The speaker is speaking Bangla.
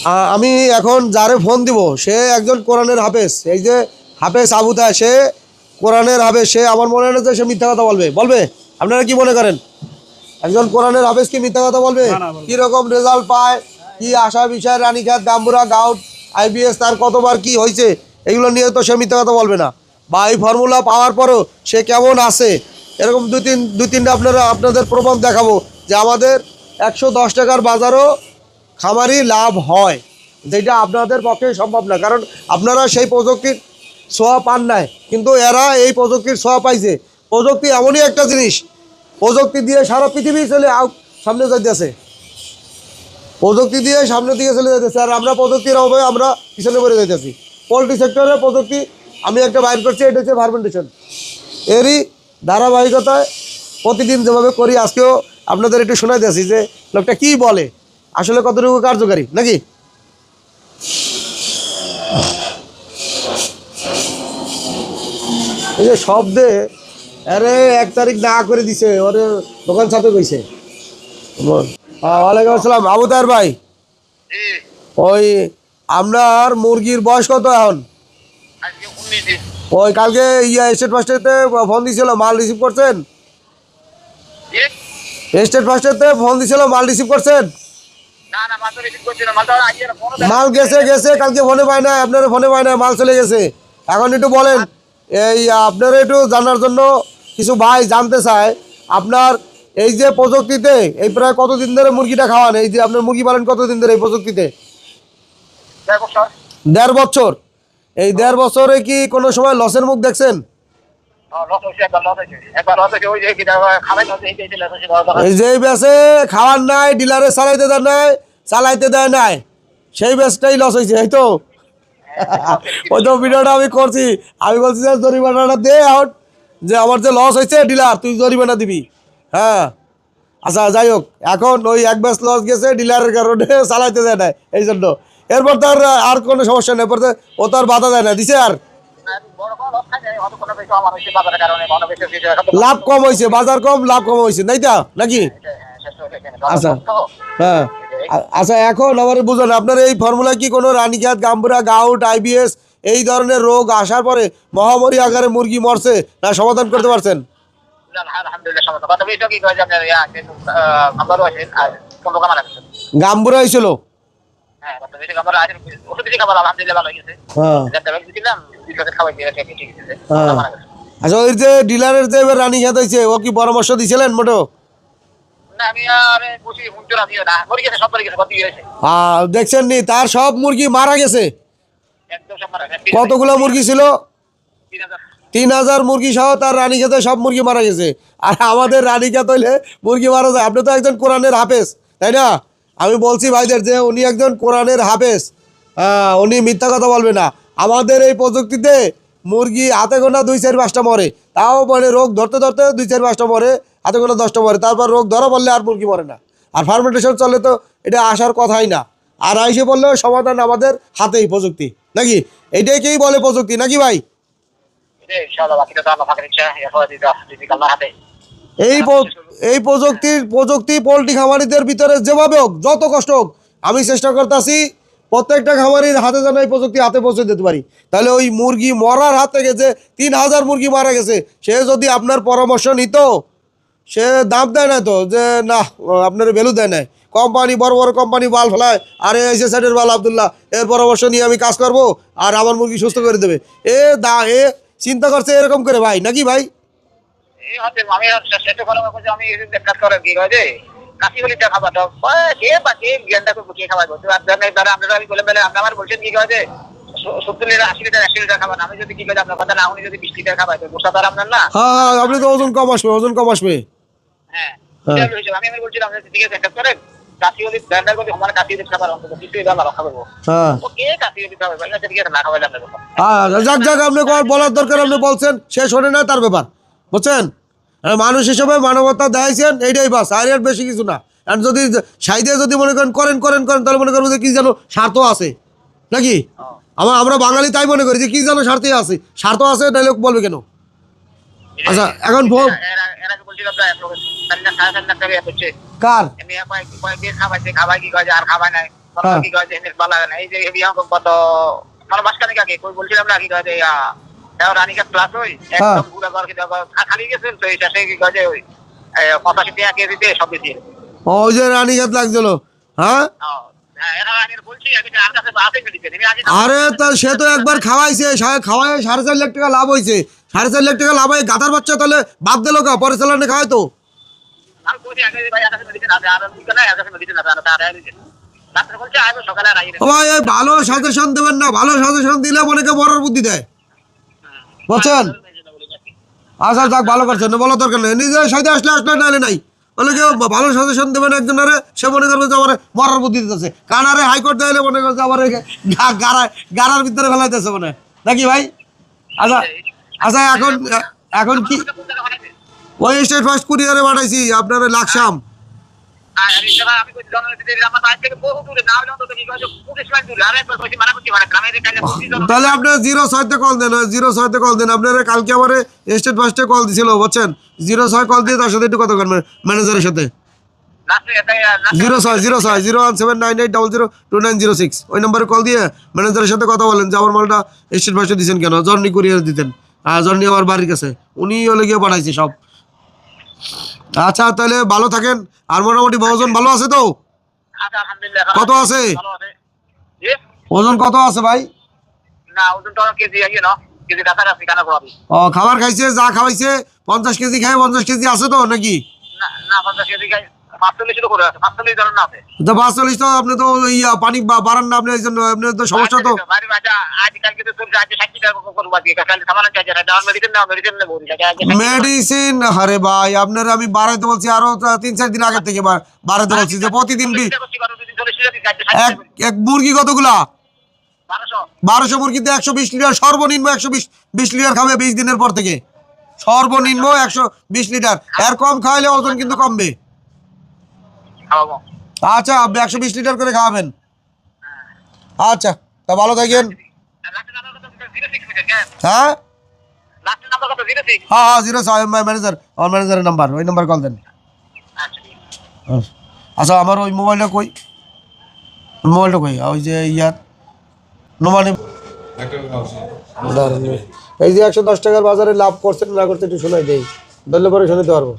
আমি এখন যারে ফোন দিব সে একজন কোরআনের হাফেজ, এই যে হাফেজ আবুতা, সে কোরআনের হাফেজ। সে আমার মনে হয় না যে সে মিথ্যা কথা বলবে। বলবে? আপনারা কি মনে করেন একজন কোরআনের হাফেজ কি মিথ্যা কথা বলবে? কি রকম রেজাল্ট পায়, কি আশা বিষয়, রানীঘাট, গাম্বুরা, গাউট, আইবিএস, তার কতবার কি হয়েছে, এগুলো নিয়ে তো সে মিথ্যা কথা বলবে না। বা এই ফর্মুলা পাওয়ার পরও সে কেমন আছে, এরকম দুই তিনটা আপনাদের প্রমাণ দেখাবো যে আমাদের 110 টাকার বাজারও খামারি লাভ হয়, যেটা আপনাদের পক্ষে সম্ভব না। কারণ আপনারা সেই প্রযুক্তির ছোঁয়া পান নাই, কিন্তু এরা এই প্রযুক্তির ছোঁয়া পাইছে। প্রযুক্তি এমনই একটা জিনিস, প্রযুক্তি দিয়ে সারা পৃথিবী সামনে যাইতেছে, প্রযুক্তি দিয়ে সামনের দিকে চলে যাইতেছে। আর আমরা প্রযুক্তির অভাবে আমরা পিছনে পড়ে যাইতেছি। পোলট্রি সেক্টরে প্রযুক্তি আমি একটা বাইর করছি, এটা হচ্ছে ফার্মেন্টেশন। এরই ধারাবাহিকতায় প্রতিদিন যেভাবে করি আজকেও আপনাদের একটু শোনাই দিয়েছি যে লোকটা কি বলে, আসলে কতটুকু কার্যকারী নাকি। এই যে শব্দে আরে 1 তারিখ না করে দিছে, ওর দোকান ছাপে কইছে। ওয়ালাইকুম আসসালাম আবু তাহের ভাই। ওই আপনার মুরগির বয়স কত এখন? ওই কালকে স্টেট ফার্স্টেতে ফোন দিছিল, মাল রিসিভ করছেন? স্টেট ফার্স্টেতে ফোন দিছিল, মাল রিসিভ করছেন? মাল গেছে কালকে ফোনে পায় না, আপনার ফোনে পায় না, মাল চলে গেছে। এখন একটু বলেন, এই আপনারা একটু জানার জন্য কিছু ভাই জানতে চায় আপনার এই যে প্রযুক্তিতে এই প্রায় কতদিন ধরে মুরগিটা খাওয়ান, এই যে আপনার মুরগি পালন কতদিন ধরে এই প্রযুক্তিতে? 1.5 বছর। এই 1.5 বছরে কি কোনো সময় লসের মুখ দেখছেন? এই যে ব্যাচে খাওয়ার নাই, ডিলারে চালাইতে দেয় নাই, সেই ব্যাচটাই লস হয়েছে, এই তো। ওই তো ভিডিওটা আমি করছি, আমি বলছি যে জরিমানাটা দে আউট, যে আমার যে লস হয়েছে ডিলার, তুই জরিমানা দিবি। হ্যাঁ আচ্ছা, যাই হোক, এখন ওই 1 ব্যাচ লস গেছে ডিলারের কারণে, চালাইতে দেয় না এই জন্য। এরপর তার আর কোনো সমস্যা নেই, এরপর ও তার বাধা দেয় না, দিছে। আর লাভ কম হয়েছে, বাজার কম, লাভ কম হয়েছে, তাই তো নাকি? আচ্ছা হ্যাঁ আচ্ছা, এখন আমার বুঝুন, আপনার এই ফর্মুলা কি কোনো রানীঘাট, গাম্বুরা, গাউট, আইবিএস এই ধরনের রোগ আসার পরে মহামারী আকারে মুরগি মরছে না সমাধান করতে পারছেন? গাম্বুরা হয়েছিল? আচ্ছা, ওই যে ডিলারের যে এবার রানীঘাট হয়েছে, ও কি পরামর্শ দিছিলেন মোটো? দেখছেন নি, তার সব মুরগি মারা গেছে। কতগুলো মুরগি ছিল? 3000 মুরগি সহ তার রানীঘাটে সব মুরগি মারা গেছে। আর আমাদের রানীঘাট হইলে মুরগি মারা যায়। আপনি তো একজন কোরআনের হাফেজ, তাই না? আমি বলছি ভাইদের যে উনি একজন কোরআনের হাফেজ, উনি মিথ্যা কথা বলবে না। আমাদের এই প্রযুক্তিতে মুরগি হাতে গোনা 2-4-5টা মরে, তাও মানে রোগ ধরতে ধরতে 2-4-5টা মরে, হাতে গোনা 10টা মরে, তারপর রোগ ধরা পড়লে আর মুরগি মরে না। আর ফার্মেন্টেশন চলে তো এটা আসার কথাই না। আর আইসে বললেও সমাধান আমাদের হাতেই, প্রযুক্তি নাকি? এইটাই কেই বলে প্রযুক্তি নাকি ভাই? এই প্রযুক্তি পোল্ট্রি খামারিদের ভিতরে যেভাবে হোক, যত কষ্ট হোক, আমি চেষ্টা করতেছি প্রত্যেকটা খামারির হাতে যেন এই প্রযুক্তি হাতে পৌঁছে দিতে পারি। তাহলে ওই মুরগি মরার হাত থেকে যে 3000 মুরগি মারা গেছে, সে যদি আপনার পরামর্শ নিত, সে দাম দেয় না তো, যে না আপনার ভ্যালু দেয় না। কোম্পানি, বড় বড় কোম্পানি বাল ফেলায়, আর এসে সাইডের বাল আবদুল্লাহ, এর পরামর্শ নিয়ে আমি কাজ করব আর আমার মুরগি সুস্থ করে দেবে। এ চিন্তা করছে এরকম করে ভাই নাকি ভাই? আপনি তো ওজন কম আসবে, ওজন কম আসবে। বলার দরকার, আপনি বলছেন, সে শোনে না, তার ব্যাপার, বুঝছেন? মানুষ হিসেবে মানবতা দেখাইছেন, এইটাই বাস, আর এর বেশি কিছু না। আর যদি সাইডে যদি মনে করেন করেন তাহলে মনে করবো যে কি যেন স্বার্থ আছে নাকি? আমরা বাঙালি তাই মনে করি যে কি যেন স্বার্থ আছে, তাই লোক বলবে কেন? আচ্ছা, এখন কার হ্যাঁ। কি কয় যে বালা এই যে কত মানে মাসখানেক আগে কই বলছিলাম না কি কয় যে রানিকা প্লাস ওই একদম পুরো ঘর কি খালি গেছে তো এই শেষে কি কয় যে ওই 85 টাকা কেজিতে সব দিয়ে ওই যে রানীঘাট লাগছিল, হ্যাঁ। আরে তা সে তো একবার খাওয়াইছে, খাওয়াই 4.5 লাখ টাকা লাভ হয়েছে। 4.5 লাখ টাকা লাভ হয় গাধার বাচ্চা, তাহলে বাদ দিল কা? পরে চালানে খাওয়াই তো। ভাই এই ভালো সাজেশন দেবেন না, ভালো সাজেশন দিলে মনেকে মরার বুদ্ধি দেয়, বুঝছেন? আচ্ছা যাক, ভালো করছেন, বলো দরকার নেই, নিজে সাইডে আসলে আসলে নাহলে নাই। বলে কেউ ভালো সাজেশন দেবেন একজনের, সে মনে করবে যে আমার মরার বুদ্ধি দিতেছে। কানারে হাইকোর্ট দিলে মনে করছে আমার গাড়ার ভিতরে ফেলাইতেছে মনে, নাকি ভাই? আচ্ছা আচ্ছা, এখন এখন কি ওই স্টেট ফার্স্ট কুরিয়ারে পাঠাইছি আপনার লাকসাম। তাহলে আপনার 06-তে কল দেন, 06-তে কল দেন। আপনারা কালকে আমার স্টেট ফার্স্টে কল দিছিল, বুঝছেন? 06 কল দিয়ে তার সাথে একটু কথা বলবেন ম্যানেজারের সাথে। 0607988002906 ওই নম্বরে কল দিয়ে ম্যানেজারের সাথে কথা বলেন যে আমার মালটা স্টেট ফার্স্টে দিচ্ছেন কেন, জর্নি কুরিয়ার দিতেন। আর জর্নি আমার বাড়ির কাছে, উনি হলে গিয়ে পাঠাইছে সব। আচ্ছা তাহলে ভালো থাকেন। আর মোটামুটি ওজন ভালো আছে তো? কত আছে ওজন, কত আছে ভাই? ও খাবার খাইছে, যা খাওয়াইছে 50 কেজি খায়, 50 কেজি আছে তো নাকি? 45 তো আপনি তো পানি বাড়ান না, আপনি এই জন্য আপনার তো সমস্যা তো। মেডিসিন, আরে ভাই আপনার আমি বাড়াইতে বলছি আরো 3-4 দিন আগে থেকে বাড়াইতে বলছি যে প্রতিদিন এক মুরগি কতগুলা? 1200 মুরগিতে 120 লিটার সর্বনিম্ন, 120 লিটার খাবে 20 দিনের পর থেকে, সর্বনিম্ন 120 লিটার। এর কম খাওয়াইলে ওজন কিন্তু কমবে। আচ্ছা আপনি 120 লিটার করে খাওয়াবেন। আচ্ছা তা ভালো থাকেন। হ্যাঁ হ্যাঁ হ্যাঁ 06 ম্যানেজার, আমার ম্যানেজারের নাম্বার, ওই নাম্বার কল দেন। আচ্ছা আমার ওই মোবাইলটা কই, ওই যে ইয়ার নোমানি, এই যে 110 টাকার বাজারে লাভ করছেন না করতে একটু শোনাই দেই, ধরলে পরে শোনাতে পারবো।